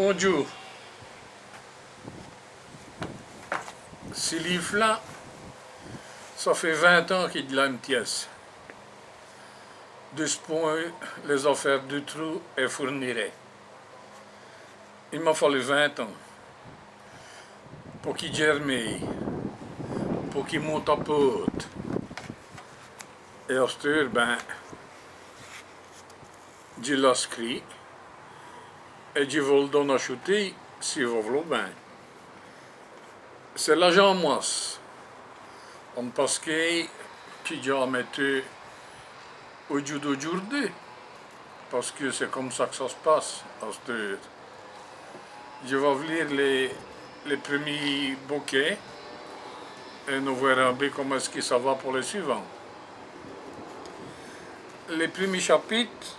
Bonjour. Ces livres-là, ça fait 20 ans qu'il a une pièce. De ce point, les affaires du trou et fournirait. Il m'a fallu 20 ans pour qu'il germe, pour qu'il monte à pote. Et à cette heure, ben, je l'inscris et je veux le donner à chuter si vous voulez bien. C'est l'agent mwasse. On pense que j'ai mettu au jour d'aujourd'hui, parce que c'est comme ça que ça se passe à cette heure. Je vais lire les premiers bouquets et nous verrons bien comment est-ce que ça va pour les suivants. Les premiers chapitres,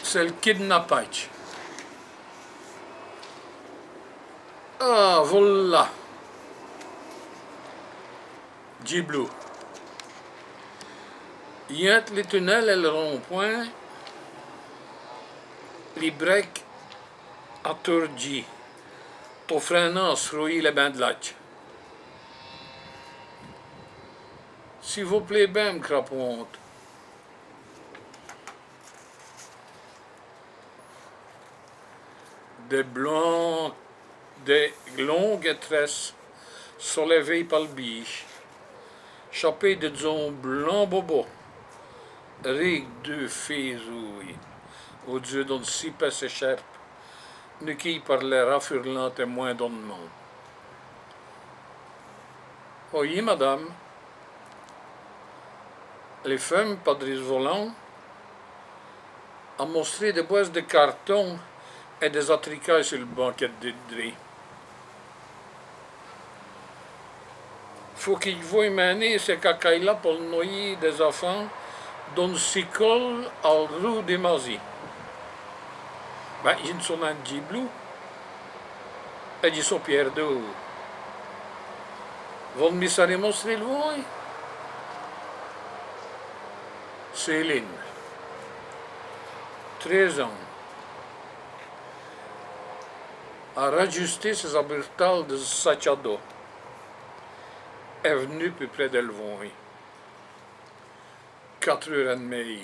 c'est le kidnappage. Ah, voilà. Bleu. Il y a les tunnels et le rond-point, les breaks à Turgi, t'offrant sur les bandelages. S'il vous plaît, ben, craponte. Des blancs, des longues tresses soulevées par le biche, chapées de zon blanc bobo, rigue de fézouille, au dieu d'un si passe écharpe, ne qui par l'air affurlant témoin d'un monde. Oui, madame, les femmes padris volants ont montré des boîtes de carton et des attricailles sur le banquet de drap. Faut qu'il voie mener ces cacailles-là pour noyer des enfants d'un cycle à rue des Mazis. Ben, ils sont un bleu et ils sont perdus. Vous me montrer le voie? Céline, 13 ans, a rajusté ses abertales de sachado. Est venue plus près de l'Elvoin. 4h30.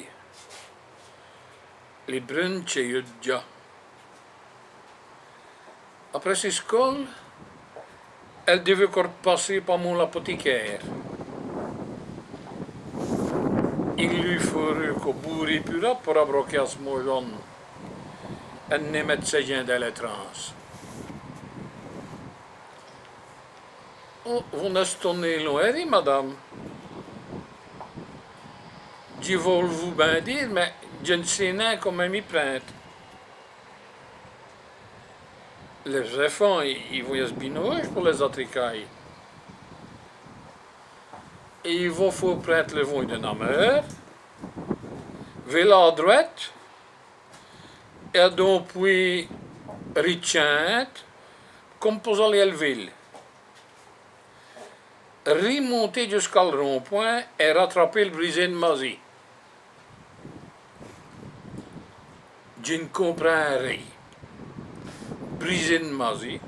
Les brunes chez Yudja. Après ses scoles, elle devait encore passer par mon apothicaire. Il lui faut qu'au bourri pura pour abroquer à ce mot et ne mettre ses gens dans les trans. Oh, vous n'êtes loin, madame. Je veux vous bien dire, mais je ne sais pas comment m'y prendre. Les enfants, ils voient ce binoche pour les attricailles. Et il va faut prendre le vin de la mer, vers à droite, et donc puis Richard, comme pour aller à la ville. Remonter jusqu'à le rond-point et rattraper le brisé de Mazie. Je ne comprends rien. Brisé de Mazie,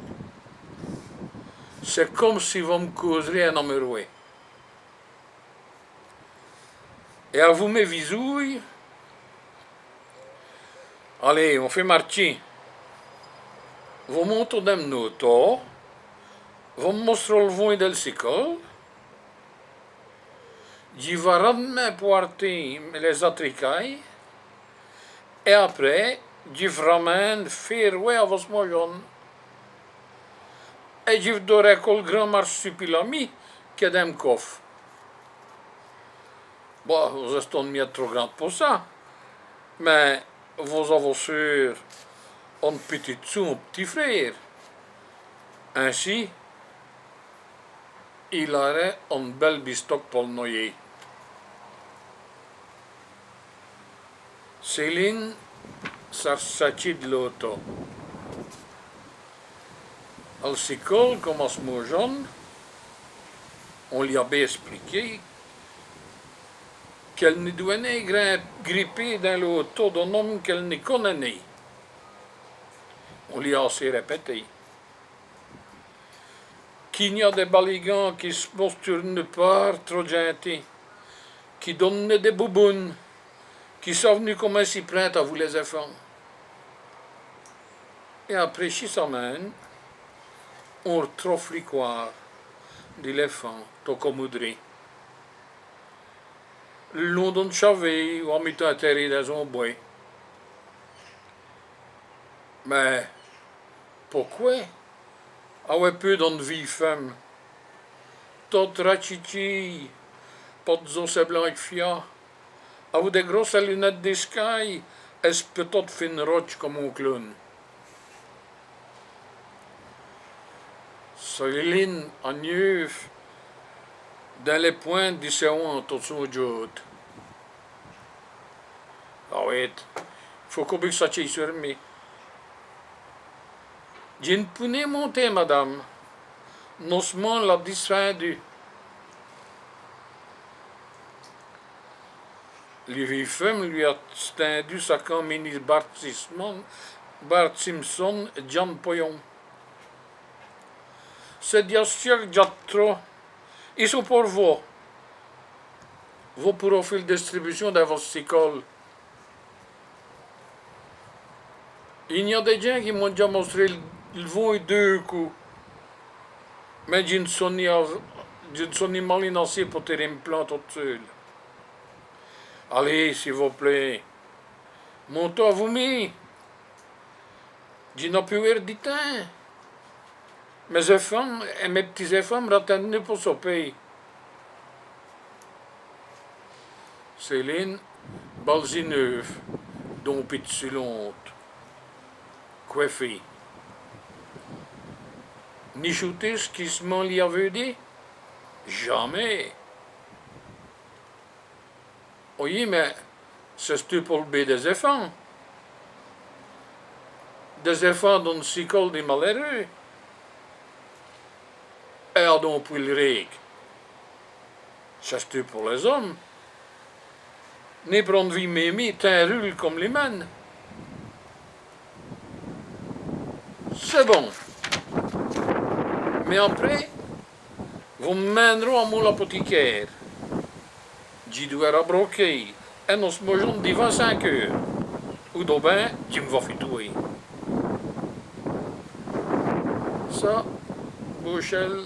c'est comme si vous me causeriez un amoureux. Et à vous mes visouilles, allez, on fait marcher. Vous montez dans le noto, vous me montrez le vin del cycle, je vais rendre porter les attricailles, et après, je ramène faire à vos moyens. Et je dois le grand marsupilami qui est dans le coffre. Bon, vous êtes mieux trop grand pour ça, mais vous avez sûr un petit son, petit frère. Ainsi, il aurait un bel bistoc pour le noyer. Céline s'arrachit de l'auto. Elle s'y colle comme à ce mot jaune. On lui avait expliqué qu'elle ne doit pas gripper dans l'auto d'un homme qu'elle ne connaît pas. On lui a assez répété. Qu'il y a des baligants qui se posturent pas trop gentils, qui donnent des boubounes, qui sont venus comme un cyprès à vous les enfants. Et après 6 semaines, on retrouve l'histoire d'éléphant, tocomoudri. Le long d'un chavé, on a mis un terrain dans un bois. Mais pourquoi? Avait peu dans vie femme. Tot rachichi, pas de os blanc fia. Avait des grosses lunettes de sky, et peut-être fin roche comme un clown. Céline en neuf, dans les points du séant tout son jod. Ah oui, faut qu'on puisse s'attirer sur moi. Je ne pouvais monter, madame. Nosement l'a dispendu. Les vieilles femmes lui a stendu sa ministre Bart Simpson et John Poyon. C'est bien sûr que trop. Ils sont pour vous. Vos profils de distribution dans votre école. Il y a des gens qui m'ont déjà montré le vent et 2 coups. Mais je ne suis mal inassé pour te implanter toute seule. Allez, s'il vous plaît. Montez à vous mis. Je n'ai plus eu du temps. Mes enfants et mes petits-enfants me retenaient pour ce pays. Céline, Balzineuve, dont Pitsulonte. Coiffé. Ni shooter ce qui se m'en l'y avait dit? Jamais. Oui, mais c'est pour le bé des enfants. Des enfants dont le cycle des malheureux. Et donc pour le règle. C'est pour les hommes. Ni prendre vie mémie, t'es rule comme les mènes. C'est bon. Mais après, vous me mènerez à mon apothicaire. Je dois rabroquer et nous se mangeons devant 5 heures. Ou d'aubain, tu me vas fitouer. Ça, Bouchel,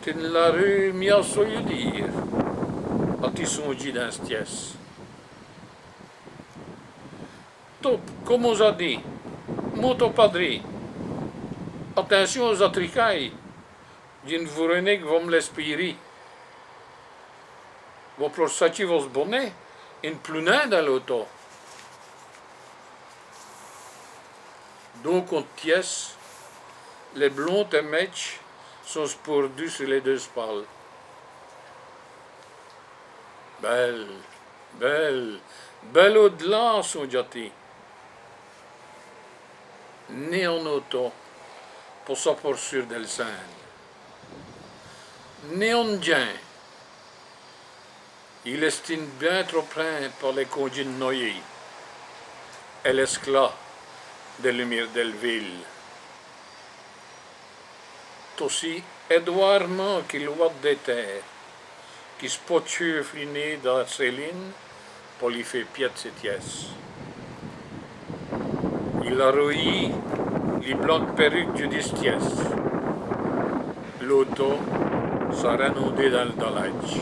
tu ne l'as remis à se dire. A-t-il songé dans ce pièce? Top, comme on a dit, monte padre. Attention aux atricailles. Je ne vous renais que vous me l'espérez. Vous prosachez vos bonnets, une plunet dans l'auto. Donc, on pièce, les blondes et mèches sont spordus sur les 2 spalles. Belle, belle, belle au-delà, son jati. Né en auto, pour sa poursuivre del sein. Né en dien. Il estime bien trop plein par les congés noyés. Et l'esclave de lumière de la ville. Aussi, Edouard qui loit des terres, qui se peut fliné dans Céline pour lui faire pied de ses pièces. Il a rouillé les blancs perruques du distiès. L'auto s'est renoué dans le dallage.